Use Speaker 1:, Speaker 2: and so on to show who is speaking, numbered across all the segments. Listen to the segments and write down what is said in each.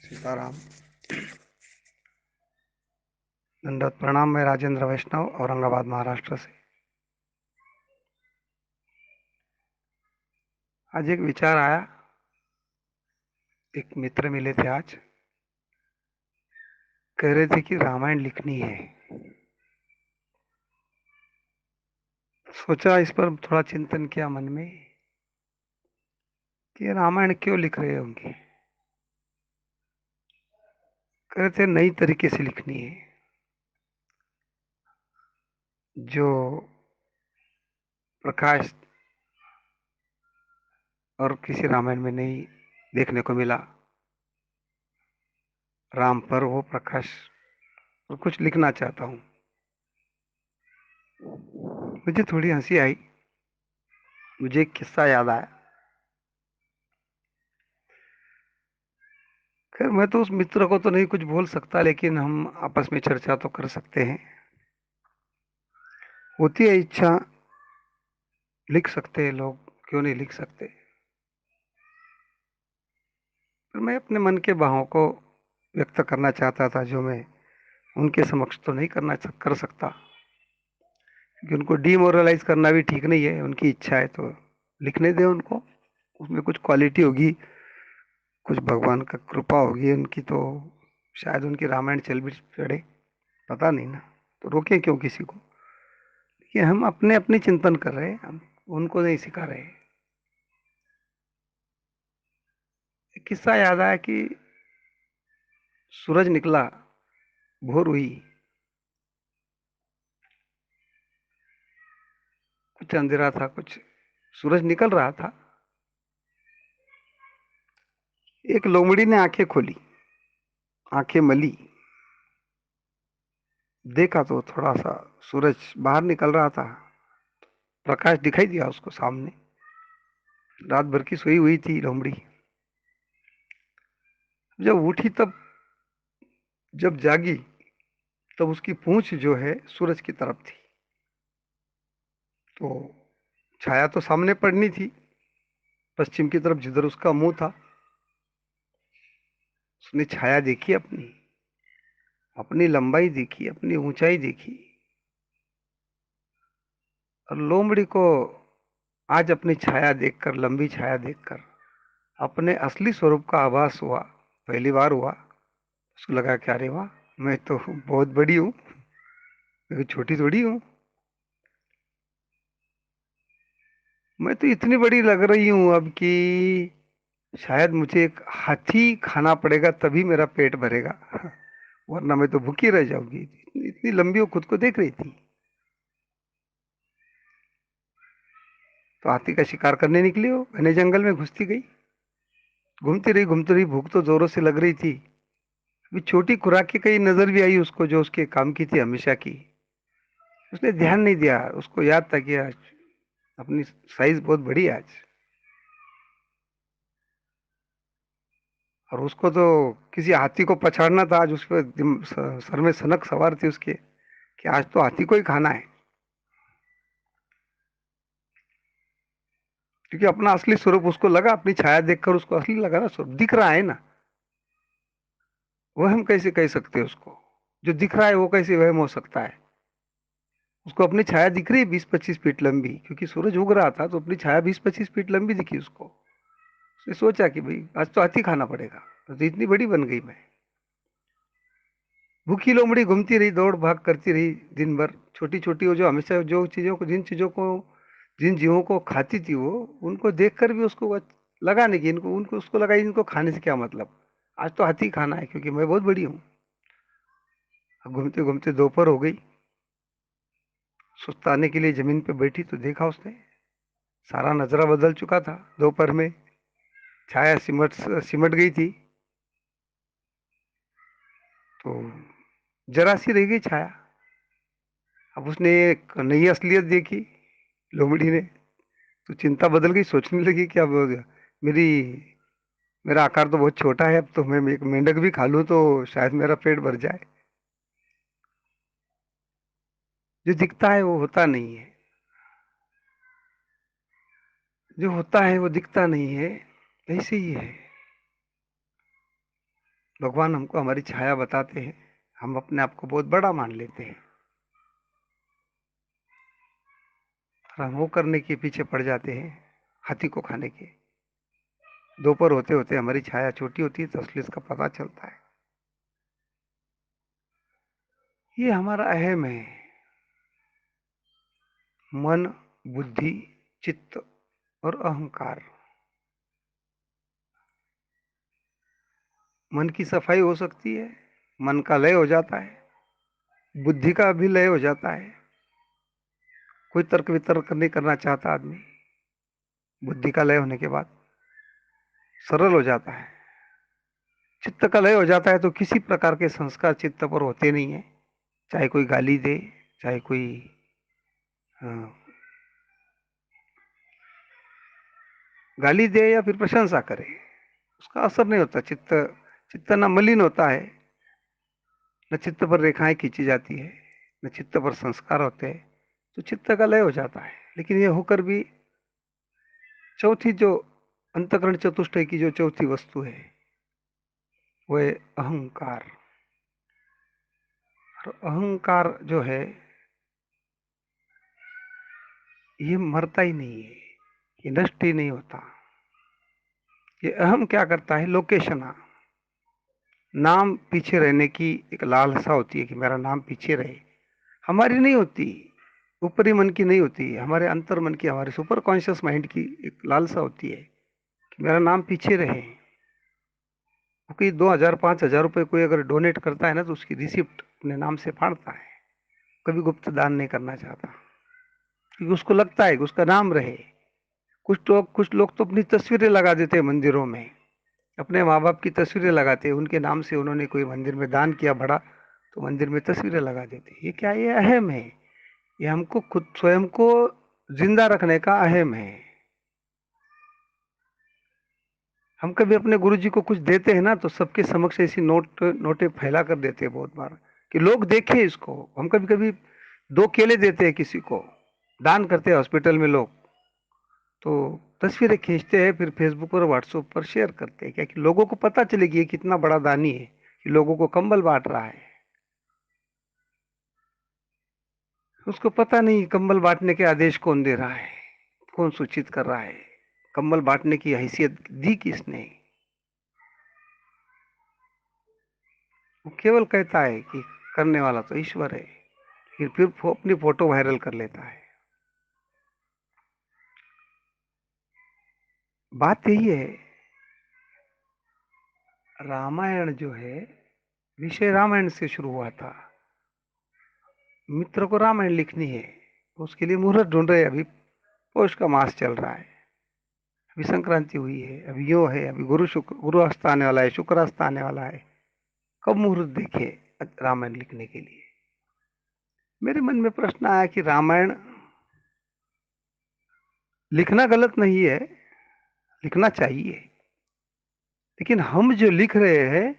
Speaker 1: सीताराम। दंडवत प्रणाम। मैं राजेंद्र वैष्णव, औरंगाबाद, महाराष्ट्र से। आज एक विचार आया। एक मित्र मिले थे आज, कह रहे थे कि रामायण लिखनी है। सोचा, इस पर थोड़ा चिंतन किया मन में कि रामायण क्यों लिख रहे होंगे। कह रहे थे नई तरीके से लिखनी है, जो प्रकाश और किसी रामायण में नहीं देखने को मिला। राम पर वो प्रकाश और कुछ लिखना चाहता हूँ। मुझे थोड़ी हंसी आई। मुझे एक किस्सा याद आया। खैर, मैं तो उस मित्र को तो नहीं कुछ बोल सकता, लेकिन हम आपस में चर्चा तो कर सकते हैं। होती है इच्छा, लिख सकते हैं लोग, क्यों नहीं लिख सकते। पर मैं अपने मन के भावों को व्यक्त करना चाहता था, जो मैं उनके समक्ष तो नहीं कर सकता, क्योंकि उनको डीमोरलाइज करना भी ठीक नहीं है। उनकी इच्छा है तो लिखने दें उनको। उसमें कुछ क्वालिटी होगी, कुछ भगवान का कृपा होगी उनकी, तो शायद उनकी रामायण चल भी पड़े, पता नहीं ना। तो रोकें क्यों किसी को। कि हम अपने अपनी चिंतन कर रहे हैं, हम उनको नहीं सिखा रहे। एक किस्सा याद आया कि सूरज निकला, भोर हुई, कुछ अंधेरा था, कुछ सूरज निकल रहा था। एक लोमड़ी ने आंखें खोली, आंखें मली, देखा तो थोड़ा सा सूरज बाहर निकल रहा था। प्रकाश दिखाई दिया उसको सामने। रात भर की सोई हुई थी लोमड़ी। जब उठी, तब जब जागी, तब उसकी पूंछ जो है सूरज की तरफ थी। तो छाया तो सामने पड़नी थी, पश्चिम की तरफ जिधर उसका मुंह था। उसने छाया देखी, अपनी अपनी लंबाई देखी, अपनी ऊंचाई देखी। और लोमड़ी को आज अपनी छाया देखकर, लंबी छाया देखकर अपने असली स्वरूप का आभास हुआ। पहली बार हुआ। उसको लगा कि अरे वाह, मैं तो बहुत बड़ी हूँ, मैं छोटी थोड़ी हूँ। मैं तो इतनी बड़ी लग रही हूँ अब कि शायद मुझे एक हाथी खाना पड़ेगा तभी मेरा पेट भरेगा, वरना मैं तो भूखी रह जाऊंगी। इतनी लंबी वो खुद को देख रही थी। तो हाथी का शिकार करने निकली, वो घने जंगल में घुसती गई। घूमती रही, भूख तो जोरों से लग रही थी। अभी छोटी खुराक की कई नजर भी आई उसको, जो उसके काम की थी हमेशा की। उसने ध्यान नहीं दिया। उसको याद था कि आज अपनी साइज बहुत बड़ी है आज। और उसको तो किसी हाथी को पछाड़ना था आज। उस पर सर में सनक सवार थी उसके, कि आज तो हाथी को ही खाना है। क्योंकि अपना असली स्वरूप उसको लगा, अपनी छाया देखकर उसको असली लगा ना, स्वरूप दिख रहा है ना। वह हम कैसे कह सकते हैं उसको। जो दिख रहा है वो कैसे वहम हो सकता है। उसको अपनी छाया दिख रही है 20-25 फीट लंबी, क्योंकि सूरज उग रहा था तो अपनी छाया 20-25 फीट लंबी दिखी उसको। उसने सोचा कि भाई आज तो हाथी खाना पड़ेगा, तो इतनी बड़ी बन गई मैं। भूखी लोमड़ी घूमती रही, दौड़ भाग करती रही दिन भर। छोटी छोटी वो जो हमेशा जो चीजों को, जिन जीवों को खाती थी वो, उनको देखकर भी उसको लगा नहीं कि इनको, उनको उसको लगा इनको खाने से क्या मतलब। आज तो हाथी खाना है क्योंकि मैं बहुत बड़ी हूँ। अब घूमते घूमते दोपहर हो गई। सुस्ताने के लिए जमीन पे बैठी तो देखा उसने, सारा नजरा बदल चुका था दोपहर में। छाया सिमट सिमट गई थी। तो जरा सी रह गई छाया। अब उसने एक नई असलियत देखी लोमड़ी ने। तो चिंता बदल गई, सोचने लगी कि अब मेरी मेरा आकार तो बहुत छोटा है, अब तो मैं एक मेंढक भी खा लूं तो शायद मेरा पेट भर जाए। जो दिखता है वो होता नहीं है, जो होता है वो दिखता नहीं है। ऐसे ही है। भगवान हमको हमारी छाया बताते हैं, हम अपने आप को बहुत बड़ा मान लेते हैं और हम वो करने के पीछे पड़ जाते हैं, हाथी को खाने के। दोपहर होते होते हमारी छाया छोटी होती है तो असलियत का पता चलता है। ये हमारा अहम है, मन, बुद्धि, चित्त और अहंकार। मन की सफाई हो सकती है, मन का लय हो जाता है, बुद्धि का भी लय हो जाता है। कोई तर्क वितर्क नहीं करना चाहता आदमी, बुद्धि का लय होने के बाद सरल हो जाता है। चित्त का लय हो जाता है तो किसी प्रकार के संस्कार चित्त पर होते नहीं है, चाहे कोई गाली दे, चाहे कोई गाली दे या फिर प्रशंसा करे, उसका असर नहीं होता। चित्त चित्त न मलिन होता है, न चित्त पर रेखाएं खींची जाती है, न चित्त पर संस्कार होते हैं, तो चित्त का लय हो जाता है। लेकिन ये होकर भी चौथी जो अंतःकरण चतुष्टय की जो चौथी वस्तु है वो है अहंकार। और अहंकार जो है ये मरता ही नहीं है, ये नष्ट ही नहीं होता। ये अहम क्या करता है, लोकेशना, नाम पीछे रहने की एक लालसा होती है कि मेरा नाम पीछे रहे। हमारी नहीं होती, ऊपरी मन की नहीं होती, हमारे अंतर मन की, हमारे सुपर कॉन्शियस माइंड की एक लालसा होती है कि मेरा नाम पीछे रहे। क्योंकि 2,000 5,000 रुपए कोई अगर डोनेट करता है ना तो उसकी रिसिप्ट अपने नाम से फाड़ता है, कभी गुप्त दान नहीं करना चाहता, क्योंकि उसको लगता है कि उसका नाम रहे। कुछ लोग तो अपनी तस्वीरें लगा देते हैं मंदिरों में, अपने माँ बाप की तस्वीरें लगाते हैं, उनके नाम से उन्होंने कोई मंदिर में दान किया बड़ा तो मंदिर में तस्वीरें लगा देते हैं। ये क्या, ये अहम है, ये हमको खुद स्वयं को जिंदा रखने का अहम है। हम कभी अपने गुरु जी को कुछ देते हैं ना तो सबके समक्ष ऐसी नोटें फैला कर देते हैं बहुत बार कि लोग देखें इसको। हम कभी कभी 2 केले देते हैं किसी को, दान करते हैं हॉस्पिटल में लोग, तो तस्वीरें खींचते हैं, फिर फेसबुक और व्हाट्सएप पर शेयर करते हैं, क्या कि लोगों को पता चले कि ये कितना बड़ा दानी है, कि लोगों को कंबल बांट रहा है। उसको पता नहीं कंबल बांटने के आदेश कौन दे रहा है, कौन सूचित कर रहा है, कंबल बांटने की हैसियत दी किसने। वो केवल कहता है कि करने वाला तो ईश्वर है, फिर अपनी फोटो वायरल कर लेता है। बात यही है, रामायण जो है, विषय रामायण से शुरू हुआ था। मित्र को रामायण लिखनी है, उसके लिए मुहूर्त ढूंढ रहे हैं। अभी पौष का मास चल रहा है, अभी संक्रांति हुई है, अभी यो है, अभी गुरु अस्त आने वाला है, शुक्र अस्त आने वाला है। कब मुहूर्त देखे रामायण लिखने के लिए। मेरे मन में प्रश्न आया कि रामायण लिखना गलत नहीं है, लिखना चाहिए, लेकिन हम जो लिख रहे हैं,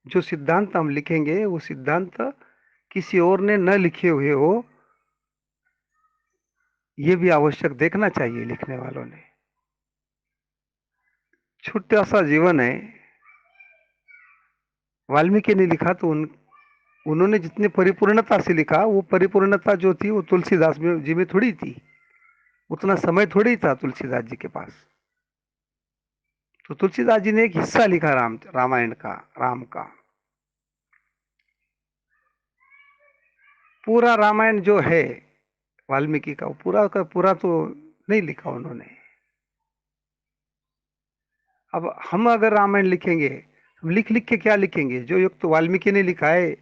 Speaker 1: जो सिद्धांत हम लिखेंगे वो सिद्धांत किसी और ने न लिखे हुए हो, ये भी आवश्यक देखना चाहिए लिखने वालों ने। छोटा सा जीवन है, वाल्मीकि ने लिखा तो उन्होंने जितने परिपूर्णता से लिखा, वो परिपूर्णता जो थी वो तुलसीदास में जी में थोड़ी थी, उतना समय थोड़ी था तुलसीदास जी के पास। तो तुलसीदास जी ने एक हिस्सा लिखा रामायण का, राम का। पूरा रामायण जो है वाल्मीकि का, वो पूरा का पूरा तो नहीं लिखा उन्होंने। अब हम अगर रामायण लिखेंगे, हम लिख लिख के क्या लिखेंगे, जो युक्त तो वाल्मीकि ने लिखा है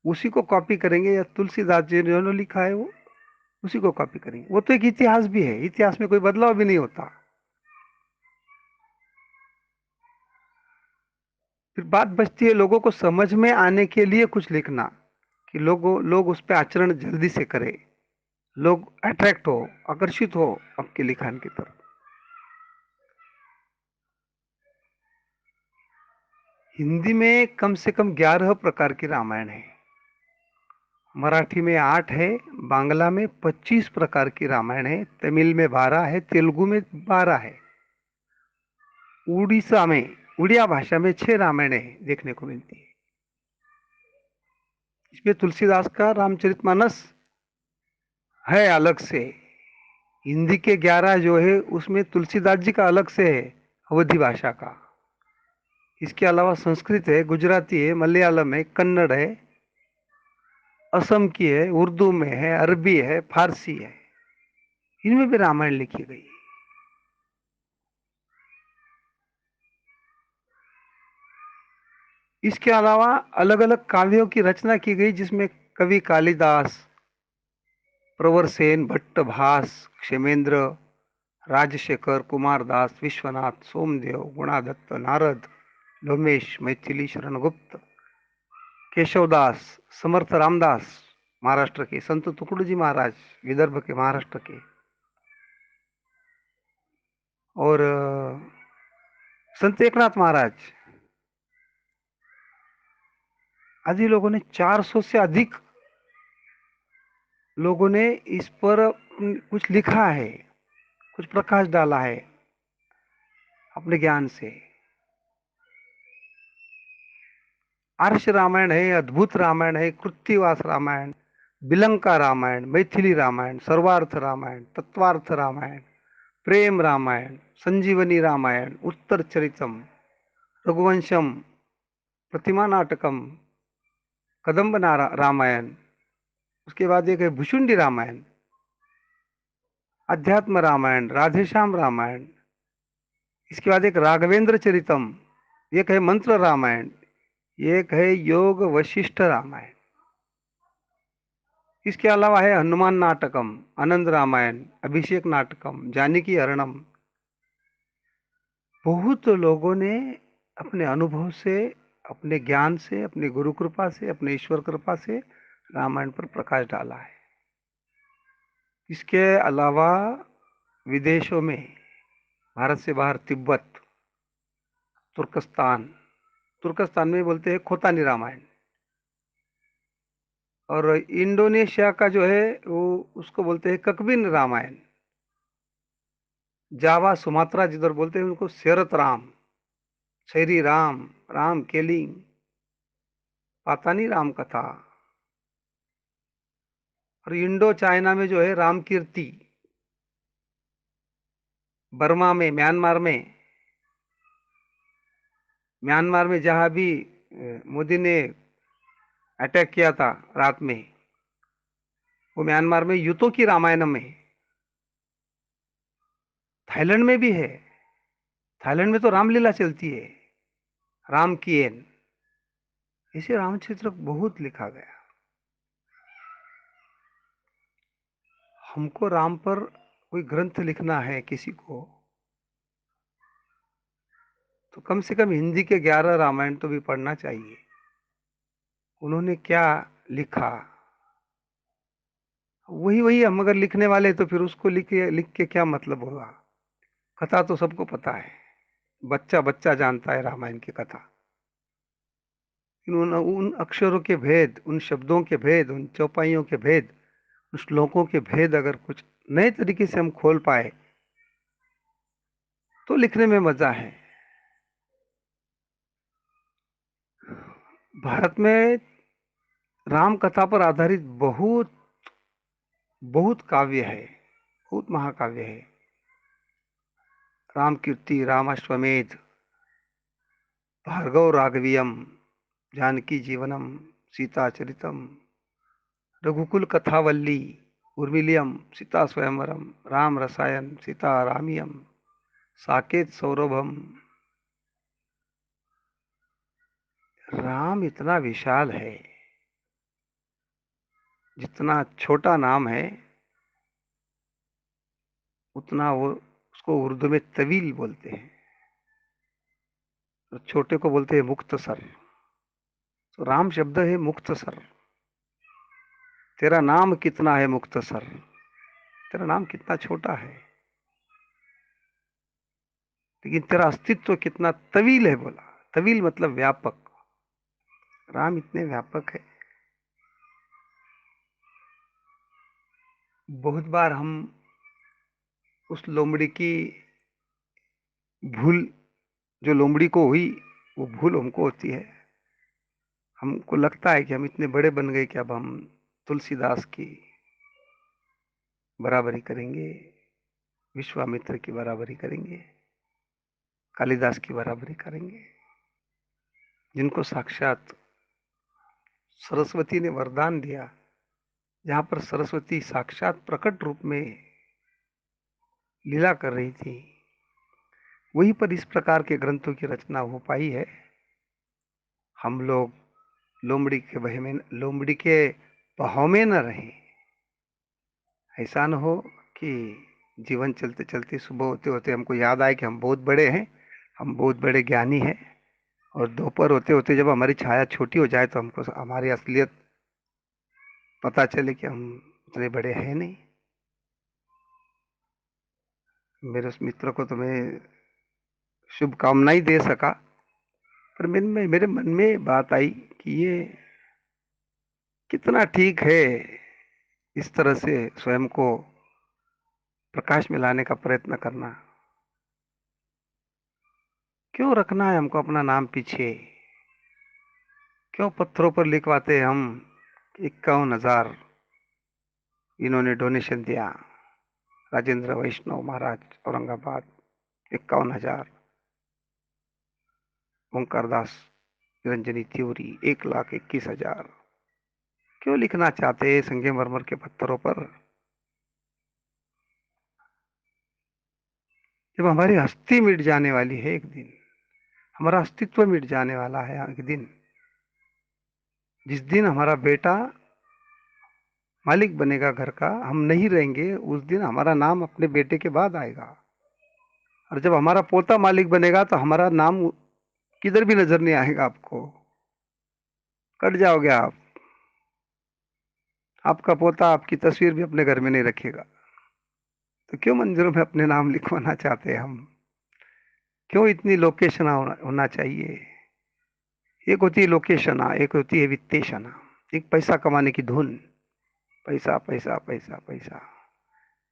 Speaker 1: उसी को कॉपी करेंगे, या तुलसीदास जी ने लिखा है वो उसी को कॉपी करेंगे। वो तो एक इतिहास भी है, इतिहास में कोई बदलाव भी नहीं होता। फिर बात बचती है लोगों को समझ में आने के लिए कुछ लिखना, कि लोग उस पर आचरण जल्दी से करें, लोग अट्रैक्ट हो, आकर्षित हो आपके लिखान की तरफ। हिंदी में कम से कम 11 प्रकार की रामायण है, मराठी में 8 है, बांग्ला में 25 प्रकार की रामायण है, तमिल में 12 है, तेलुगु में 12 है, उड़ीसा में उड़िया भाषा में 6 रामायणें देखने को मिलती है। इसमें तुलसीदास का रामचरितमानस है अलग से। हिंदी के 11 जो है उसमें तुलसीदास जी का अलग से है, अवधी भाषा का। इसके अलावा संस्कृत है, गुजराती है, मलयालम है, कन्नड़ है, असम की है, उर्दू में है, अरबी है, फारसी है। इनमें भी रामायण लिखी गई है। इसके अलावा अलग अलग काव्यों की रचना की गई, जिसमें कवि कालिदास, प्रवर सेन, भट्ट, भास, क्षेमेंद्र, राजशेखर, कुमारदास, विश्वनाथ, सोमदेव, गुणादत्त, नारद, लोमेश, मैथिली शरण गुप्त, केशवदास, समर्थ रामदास महाराष्ट्र के, संत तुकडोजी महाराज विदर्भ के, महाराष्ट्र के, और संत एकनाथ महाराज आदि लोगों ने 400 से अधिक लोगों ने इस पर कुछ लिखा है, कुछ प्रकाश डाला है अपने ज्ञान से। आर्ष रामायण है, अद्भुत रामायण है, कृत्तिवास रामायण, बिलंका रामायण, मैथिली रामायण, सर्वार्थ रामायण, तत्वार्थ रामायण, प्रेम रामायण, संजीवनी रामायण, उत्तर चरितम, रघुवंशम, प्रतिमा नाटकम, कदम्ब रामायण। उसके बाद एक है भुशुंडी रामायण, अध्यात्म रामायण, राधेश्याम रामायण। इसके बाद एक राघवेंद्र चरितम, एक है मंत्र रामायण, एक है योग वशिष्ठ रामायण। इसके अलावा है हनुमान नाटकम, आनंद रामायण, अभिषेक नाटकम, जानकी हरणम। बहुत लोगों ने अपने अनुभव से, अपने ज्ञान से, अपनी गुरु कृपा से, अपने ईश्वर कृपा से रामायण पर प्रकाश डाला है। इसके अलावा विदेशों में, भारत से बाहर तिब्बत, तुर्कस्तान, तुर्कस्तान में बोलते हैं खोतानी रामायण। और इंडोनेशिया का जो है वो, उसको बोलते हैं ककबिन रामायण। जावा, सुमात्रा जिधर बोलते हैं उनको शेरत राम, शैरी राम, राम केलिंग, पातानी राम कथा। और इंडो चाइना में जो है राम कीर्ति। बर्मा में, म्यांमार में जहां भी मोदी ने अटैक किया था रात में, वो म्यांमार में युतो की रामायण में। थाईलैंड में भी है। थाईलैंड में तो रामलीला चलती है, राम की एन। इसे रामचरित्र बहुत लिखा गया। हमको राम पर कोई ग्रंथ लिखना है किसी को, तो कम से कम हिंदी के 11 रामायण तो भी पढ़ना चाहिए। उन्होंने क्या लिखा, वही वही हम अगर लिखने वाले तो फिर उसको लिख के क्या मतलब होगा। कथा तो सबको पता है, बच्चा बच्चा जानता है रामायण की कथा। उन अक्षरों के भेद, उन शब्दों के भेद, उन चौपाइयों के भेद, उन श्लोकों के भेद अगर कुछ नए तरीके से हम खोल पाए तो लिखने में मजा है। भारत में राम कथा पर आधारित बहुत बहुत काव्य है, बहुत महाकाव्य है। राम कीर्ति, रामाश्वमेध, भार्गव राघवियम, जानकी जीवनम, सीता चरितम, रघुकुल कथावल्ली, उर्मिलियम, सीता स्वयंवरम, राम रसायन, सीता रामियम, साकेत सौरभम। राम इतना विशाल है, जितना छोटा नाम है उतना वो, उसको उर्दू में तवील बोलते हैं, और छोटे को बोलते हैं मुख्तसर। तो राम शब्द है मुख्तसर। तेरा नाम कितना है मुख्तसर, तेरा नाम कितना छोटा है, लेकिन तेरा अस्तित्व कितना तवील है बोला। तवील मतलब व्यापक। राम इतने व्यापक है। बहुत बार हम उस लोमड़ी की भूल जो लोमड़ी को हुई वो भूल हमको होती है। हमको लगता है कि हम इतने बड़े बन गए कि अब हम तुलसीदास की बराबरी करेंगे, विश्वामित्र की बराबरी करेंगे, कालिदास की बराबरी करेंगे, जिनको साक्षात सरस्वती ने वरदान दिया। जहां पर सरस्वती साक्षात प्रकट रूप में लीला कर रही थी, वहीं पर इस प्रकार के ग्रंथों की रचना हो पाई है। हम लोग लोमड़ी के बहाव में न रहें। ऐसा न हो कि जीवन चलते चलते सुबह होते होते हमको याद आए कि हम बहुत बड़े हैं, हम बहुत बड़े ज्ञानी हैं, और दोपहर होते होते जब हमारी छाया छोटी हो जाए तो हमको हमारी असलियत पता चले कि हम उतने बड़े हैं नहीं। मेरे उस मित्र को तो मैं शुभकामनाएं दे सका, पर मेरे मन में बात आई कि ये कितना ठीक है इस तरह से स्वयं को प्रकाश में लाने का प्रयत्न करना। क्यों रखना है हमको अपना नाम पीछे? क्यों पत्थरों पर लिखवाते हैं हम 51,000 इन्होंने डोनेशन दिया, राजेंद्र वैष्णव महाराज औरंगाबाद 51,000, ओंकार दास निरंजनी त्यूरी 1,21,000। क्यों लिखना चाहते हैं संगमरमर के पत्थरों पर? जब हमारी हस्ती मिट जाने वाली है एक दिन, हमारा अस्तित्व मिट जाने वाला है एक दिन, जिस दिन हमारा बेटा मालिक बनेगा घर का, हम नहीं रहेंगे, उस दिन हमारा नाम अपने बेटे के बाद आएगा। और जब हमारा पोता मालिक बनेगा तो हमारा नाम किधर भी नजर नहीं आएगा आपको, कट जाओगे आप। आपका पोता आपकी तस्वीर भी अपने घर में नहीं रखेगा। तो क्यों मंदिरों में अपने नाम लिखवाना चाहते हैं हम? क्यों इतनी लोकेशन होना चाहिए? एक होती है लोकेशन, एक होती है वित्तेषणा। एक पैसा कमाने की धुन, पैसा पैसा पैसा पैसा।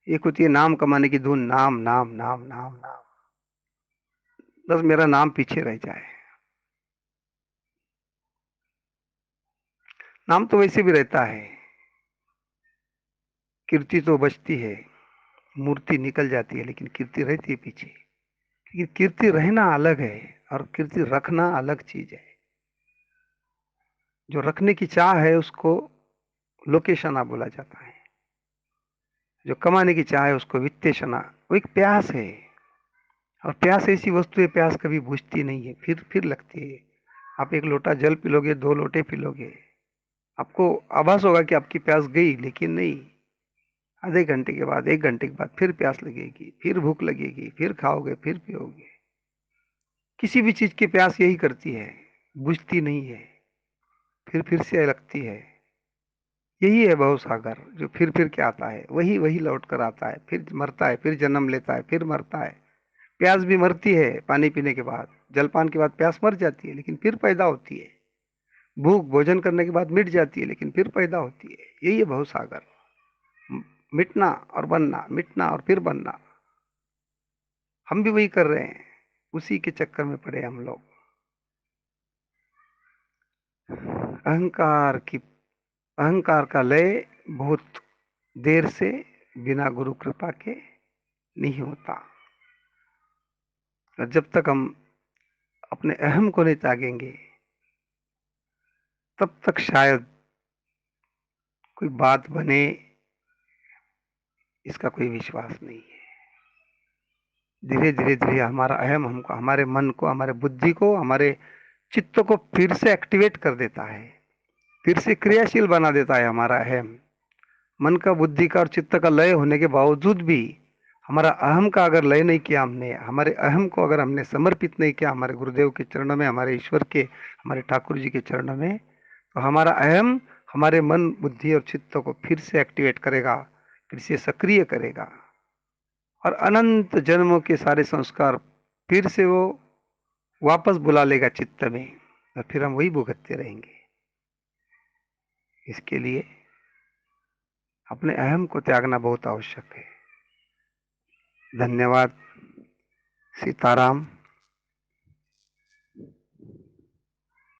Speaker 1: एक होती है नाम कमाने की धुन, नाम नाम नाम नाम नाम। बस मेरा नाम पीछे रह जाए। नाम तो वैसे भी रहता है, कीर्ति तो बचती है, मूर्ति निकल जाती है, लेकिन कीर्ति रहती है पीछे। लेकिन कीर्ति रहना अलग है और कीर्ति रखना अलग चीज है। जो रखने की चाह है उसको लोकेशना बोला जाता है, जो कमाने की चाह है उसको वित्तेषणा। वो एक प्यास है, और प्यास ऐसी वस्तु है, प्यास कभी बुझती नहीं है, फिर लगती है। आप एक लोटा जल पी लोगे, 2 लोटे पी लोगे, आपको आभास होगा कि आपकी प्यास गई, लेकिन नहीं। आधे घंटे के बाद, 1 घंटे के बाद फिर प्यास लगेगी, फिर भूख लगेगी, फिर खाओगे, फिर पियोगे। किसी भी चीज की प्यास यही करती है, बुझती नहीं है, फिर से लगती है। यही है भव सागर, जो फिर के आता है, वही वही लौट कर आता है, फिर मरता है, फिर जन्म लेता है, फिर मरता है। प्यास भी मरती है पानी पीने के बाद, जलपान के बाद प्यास मर जाती है, लेकिन फिर पैदा होती है। भूख भोजन करने के बाद मिट जाती है, लेकिन फिर पैदा होती है। यही है भव सागर, मिटना और बनना, मिटना और फिर बनना। हम भी वही कर रहे हैं, उसी के चक्कर में पड़े हम लोग। अहंकार की अहंकार का लय बहुत देर से, बिना गुरु कृपा के नहीं होता। और जब तक हम अपने अहम को नहीं त्यागेंगे, तब तक शायद कोई बात बने, इसका कोई विश्वास नहीं है। धीरे धीरे धीरे हमारा अहम हमको, हमारे मन को, हमारे बुद्धि को, हमारे चित्त को फिर से एक्टिवेट कर देता है, फिर से क्रियाशील बना देता है हमारा अहम। मन का, बुद्धि का और चित्त का लय होने के बावजूद भी हमारा अहम का अगर लय नहीं किया हमने, हमारे अहम को अगर हमने समर्पित नहीं किया हमारे गुरुदेव के चरणों में, हमारे ईश्वर के, हमारे ठाकुर जी के चरणों में, तो हमारा अहम हमारे मन, बुद्धि और चित्त को फिर से एक्टिवेट करेगा, फिर से सक्रिय करेगा, और अनंत जन्मों के सारे संस्कार फिर से वो वापस बुला लेगा चित्त में, और फिर हम वही भुगतते रहेंगे। इसके लिए अपने अहम को त्यागना बहुत आवश्यक है। धन्यवाद। सीताराम।